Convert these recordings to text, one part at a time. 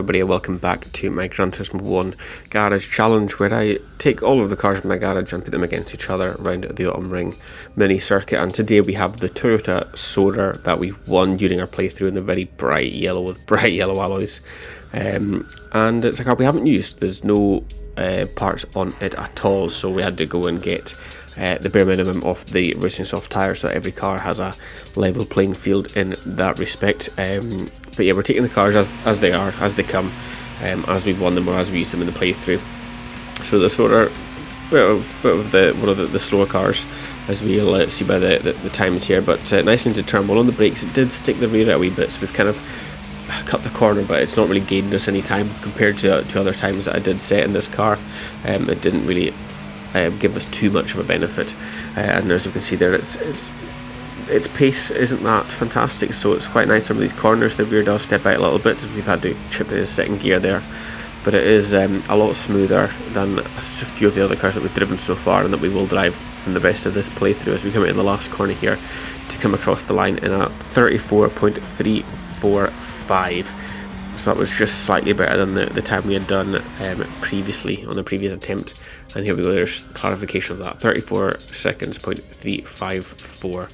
everybody, and welcome back to my Gran Turismo 1 Garage Challenge, where I take all of the cars in my garage and put them against each other around the Autumn Ring mini circuit. And today we have the Toyota Soarer that we won during our playthrough in the very bright yellow with bright yellow alloys. And it's a car we haven't used. There's no parts on it at all, so we had to go and get the bare minimum of the racing soft tyres, so that every car has a level playing field in that respect. But yeah, we're taking the cars as they are, as they come, as we've won them or as we use them in the playthrough. So the Soarer, one of the slower cars, as we'll see by the times here, but nice into turn one on the brakes. It did stick the rear out a wee bit, so we've kind of cut the corner, but it's not really gained us any time compared to other times that I did set in this car. It didn't really give us too much of a benefit, and as you can see there, its pace isn't that fantastic, so it's quite nice. Some of these corners the rear does step out a little bit, we've had to chip in a second gear there, but it is a lot smoother than a few of the other cars that we've driven so far and that we will drive in the rest of this playthrough as we come out in the last corner here to come across the line in a 34.345. So that was just slightly better than the time we had done previously on the previous attempt. And here we go, there's clarification of that, 34 seconds, .354.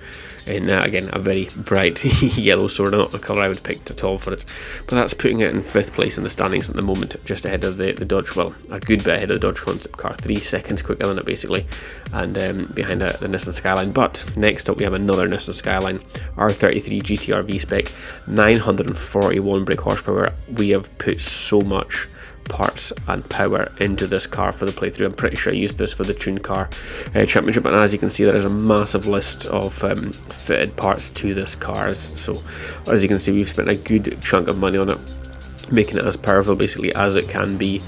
And again, a very bright yellow sword, not the colour I would pick at all for it. But that's putting it in 5th place in the standings at the moment, just ahead of the Dodge, well, a good bit ahead of the Dodge concept car, 3 seconds quicker than it basically, and behind the Nissan Skyline. But next up we have another Nissan Skyline, R33 GTR V-Spec, 941 brake horsepower. We have put so much parts and power into this car for the playthrough. I'm pretty sure I used this for the Tune Car Championship, and as you can see, there is a massive list of fitted parts to this car. So as you can see, we've spent a good chunk of money on it, making it as powerful basically as it can be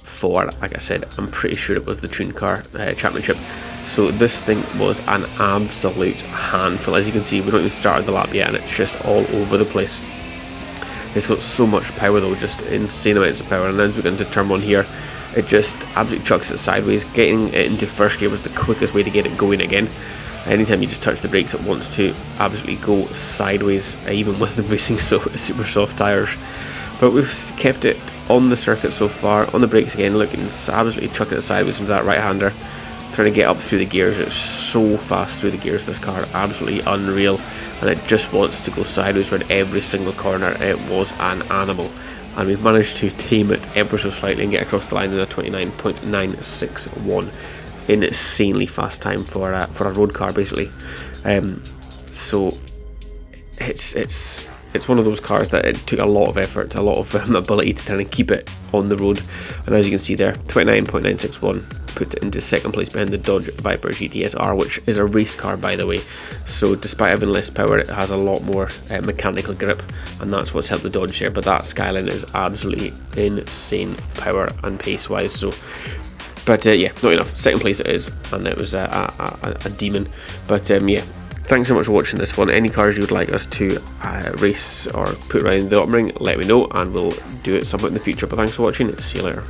for, like I said, I'm pretty sure it was the Tune Car Championship. So this thing was an absolute handful. As you can see, we don't even started the lap yet and it's just all over the place. It's got so much power though, just insane amounts of power, and as we get into turn one here, it just absolutely chucks it sideways. Getting it into first gear was the quickest way to get it going again. Anytime you just touch the brakes, it wants to absolutely go sideways, even with the racing super soft tyres. But we've kept it on the circuit so far. On the brakes again, looking absolutely chucking it sideways into that right-hander. Trying to get up through the gears. It's so fast through the gears, this car, absolutely unreal, and it just wants to go sideways around every single corner. It was an animal, and we've managed to tame it ever so slightly and get across the line in a 29.961. Insanely fast time for a road car basically. So it's one of those cars that it took a lot of effort, a lot of ability to try and keep it on the road, and as you can see there, 29.961 puts it into second place behind the Dodge Viper GTS-R, which is a race car by the way. So despite having less power, it has a lot more mechanical grip, and that's what's helped the Dodge here. But that Skyline is absolutely insane power and pace wise. So but yeah, not enough. Second place it is, and it was a demon. But yeah, thanks so much for watching this one. Any cars you would like us to race or put around the Autumn Ring, let me know and we'll do it at some point in the future. But thanks for watching, see you later.